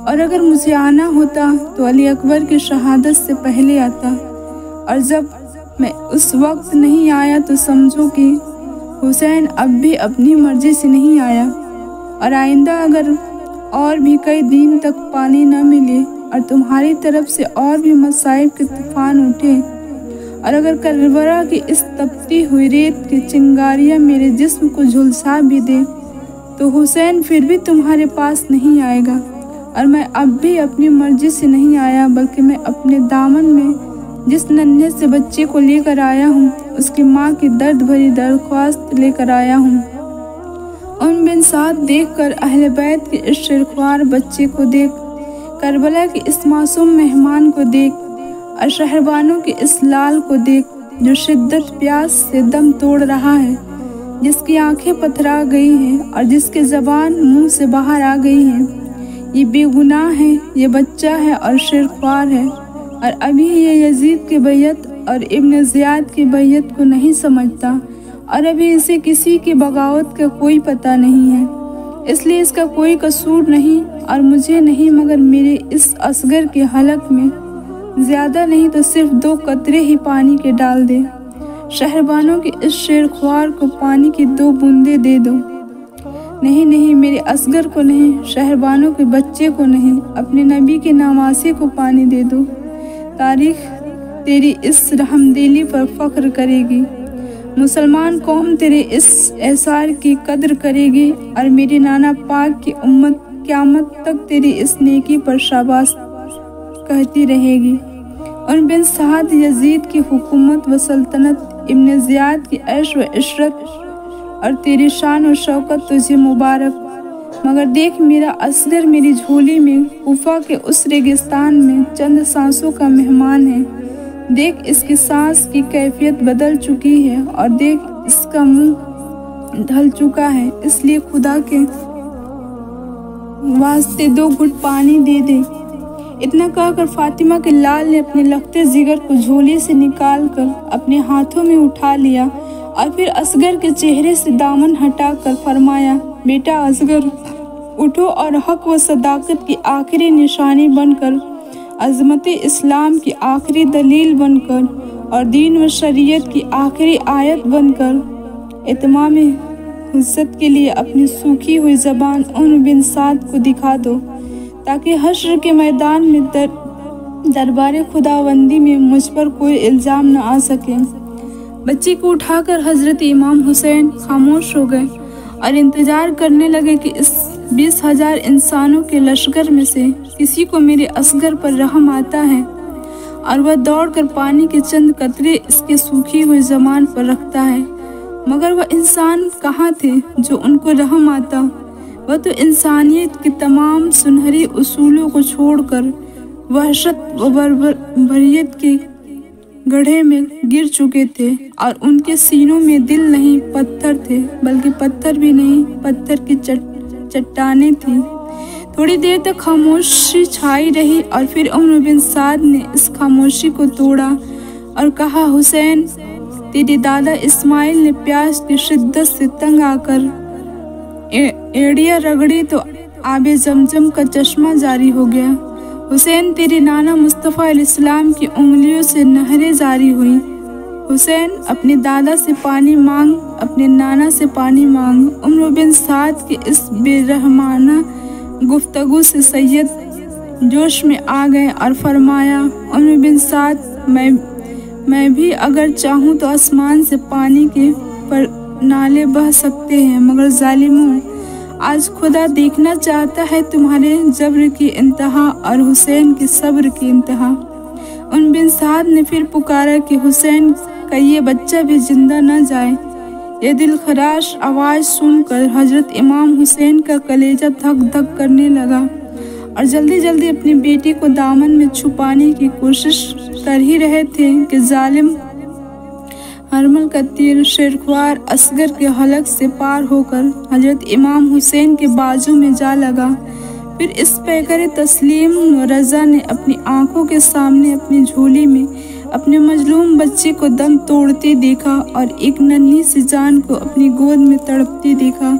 اور اگر مجھے آنا ہوتا تو علی اکبر کی شہادت سے پہلے آتا، اور جب میں اس وقت نہیں آیا تو سمجھو کہ حسین اب بھی اپنی مرضی سے نہیں آیا، اور آئندہ اگر اور بھی کئی دن تک پانی نہ ملے اور تمہاری طرف سے اور بھی مصائب کے طوفان اٹھے، اور اگر کربلا کی اس تپتی ہوئی ریت کی چنگاریاں میرے جسم کو جھلسا بھی دے تو حسین پھر بھی تمہارے پاس نہیں آئے گا، اور میں اب بھی اپنی مرضی سے نہیں آیا بلکہ میں اپنے دامن میں جس ننھے سے بچے کو لے کر آیا ہوں اس کی ماں کی درد بھری درخواست لے کر آیا ہوں۔ ان بن سعد دیکھ کر اہل بیت کے اس شیرخوار بچے کو دیکھ، کربلا کے اس معصوم مہمان کو دیکھ، اور شہربانوں کے اس لال کو دیکھ جو شدت پیاس سے دم توڑ رہا ہے، جس کی آنکھیں پتھرا گئی ہیں اور جس کی زبان منہ سے باہر آ گئی ہے۔ یہ بے گناہ ہے، یہ بچہ ہے اور شیرخوار ہے، اور ابھی یہ یزید کی بیعت اور ابن زیاد کی بیعت کو نہیں سمجھتا، اور ابھی اسے کسی کی بغاوت کا کوئی پتہ نہیں ہے، اس لیے اس کا کوئی قصور نہیں، اور مجھے نہیں مگر میرے اس اصغر کے حلق میں زیادہ نہیں تو صرف 2 قطرے ہی پانی کے ڈال دے۔ شہربانوں کے اس شیرخوار کو پانی کی 2 بوندیں دے دو۔ نہیں نہیں، میرے اصغر کو نہیں، شہربانوں کے بچے کو نہیں، اپنے نبی کے نواسے کو پانی دے دو۔ تاریخ تیری اس رحمدلی پر فخر کرے گی، مسلمان قوم تیرے اس احسار کی قدر کرے گی، اور میرے نانا پاک کی امت قیامت تک تیری اس نیکی پر شاباش کہتی رہے گی۔ ان بن سعد یزید کی حکومت و سلطنت، ابن زیاد کی عیش و عشرت اور تیری شان و شوکت تجھے مبارک، مگر دیکھ میرا اصغر میری جھولی میں کوفہ کے اس ریگستان میں چند سانسوں کا مہمان ہے، دیکھ اس کی سانس کی کیفیت بدل چکی ہے، اور دیکھ اس کا منہ ڈھل چکا ہے، اس لیے خدا کے واسطے 2 گھٹ پانی دے دے۔ اتنا کہہ کر فاطمہ کے لال نے اپنے لختے جگر کو جھولی سے نکال کر اپنے ہاتھوں میں اٹھا لیا، اور پھر اصغر کے چہرے سے دامن ہٹا کر فرمایا، بیٹا اصغر، اٹھو اور حق و صداقت کی آخری نشانی بن کر، عظمت اسلام کی آخری دلیل بن کر، اور دین و شریعت کی آخری آیت بن کر اتمام حجت کے لیے اپنی سوکھی ہوئی زبان ان بن سعد کو دکھا دو، تاکہ حشر کے میدان میں دربار خداوندی میں مجھ پر کوئی الزام نہ آ سکے۔ بچے کو اٹھا کر حضرت امام حسین خاموش ہو گئے اور انتظار کرنے لگے کہ اس 20,000 انسانوں کے لشکر میں سے کسی کو میرے اصغر پر رحم آتا ہے، اور وہ دوڑ کر پانی کے چند قطرے اس کے سوکھی ہوئی زبان پر رکھتا ہے، مگر وہ انسان کہاں تھے جو ان کو رحم آتا؟ وہ تو انسانیت کے تمام سنہری اصولوں کو چھوڑ کر وحشت و بربریت کے گڑھے میں گر چکے تھے، اور ان کے سینوں میں دل نہیں پتھر تھے، بلکہ پتھر بھی نہیں، پتھر کی چٹانیں تھیں۔ تھوڑی دیر تک خاموشی چھائی رہی، اور پھر عمر بن سعد نے اس خاموشی کو توڑا اور کہا، حسین، تیرے دادا اسماعیل نے پیاس کی شدت سے تنگ آ کر ایڑیاں رگڑی تو آب زمزم کا چشمہ جاری ہو گیا۔ حسین، تیرے نانا مصطفیٰ علیہ السلام کی انگلیوں سے نہریں جاری ہوئیں۔ حسین، اپنے دادا سے پانی مانگ، اپنے نانا سے پانی مانگ۔ عمر بن سعد کی اس بے رحمانہ گفتگو سے سید جوش میں آ گئے اور فرمایا، عمر بن سعد، میں بھی اگر چاہوں تو آسمان سے پانی کے پر نالے بہہ سکتے ہیں، مگر ظالموں، آج خدا دیکھنا چاہتا ہے تمہارے جبر کی انتہا اور حسین کے صبر کی انتہا۔ ان بن سعد نے پھر پکارا کہ حسین کا یہ بچہ بھی زندہ نہ جائے۔ یہ دل خراش آواز سن کر حضرت امام حسین کا کلیجہ دھک دھک کرنے لگا، اور جلدی جلدی اپنی بیٹی کو دامن میں چھپانے کی کوشش کر ہی رہے تھے کہ ظالم حرمل کا تیر شیرخوار اصغر کے حلق سے پار ہو کر حضرت امام حسین کے بازو میں جا لگا۔ پھر اس پیکر تسلیم و رضا نے اپنی آنکھوں کے سامنے اپنی جھولی میں اپنے مظلوم بچے کو دم توڑتے دیکھا اور ایک ننھی سی جان کو اپنی گود میں تڑپتی دیکھا۔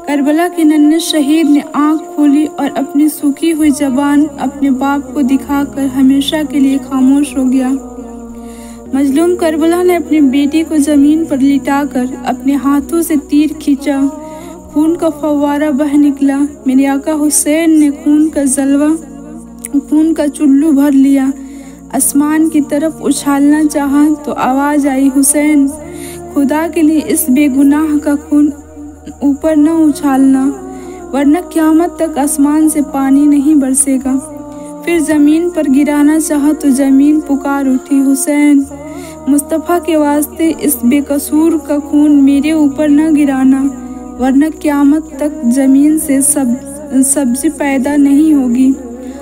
کربلا کے ننھے شہید نے آنکھ کھولی اور اپنی سوکھی ہوئی زبان اپنے باپ کو دکھا کر ہمیشہ کے لیے خاموش ہو گیا۔ مظلوم کربلا نے اپنی بیٹی کو زمین پر لٹا کر اپنے ہاتھوں سے تیر کھینچا، خون کا فوارہ بہہ نکلا۔ میرے آقا حسین نے خون کا چلو بھر لیا، آسمان کی طرف اچھالنا چاہا تو آواز آئی، حسین خدا کے لیے اس بے گناہ کا خون اوپر نہ اچھالنا ورنہ قیامت تک آسمان سے پانی نہیں برسے گا۔ پھر زمین پر گرانا چاہا تو زمین پکار اٹھی، حسین مصطفیٰ کے واسطے اس بے قصور کا خون میرے اوپر نہ گرانا ورنہ قیامت تک زمین سے سبزی پیدا نہیں ہوگی۔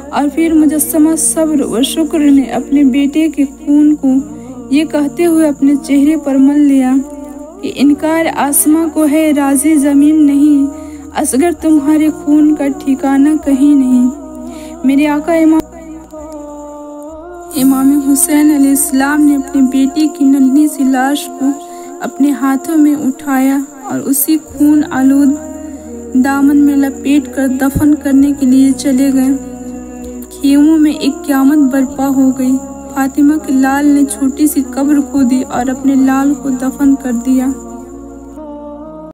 اور پھر مجسمہ صبر و شکر نے اپنے بیٹے کے خون کو یہ کہتے ہوئے اپنے چہرے پر مل لیا کہ انکار آسماں کو ہے راضی زمین نہیں، اصغر تمہارے خون کا ٹھکانہ کہیں نہیں۔ میرے آقا امام حسین علیہ السلام نے اپنی بیٹی کی ننھی سی لاش کو اپنے ہاتھوں میں اٹھایا اور اسی خون آلود دامن میں لپیٹ کر دفن کرنے کے لیے چلے گئے۔ خیموں میں ایک قیامت برپا ہو گئی۔ فاطمہ کے لال نے چھوٹی سی قبر کھودی اور اپنے لال کو دفن کر دیا۔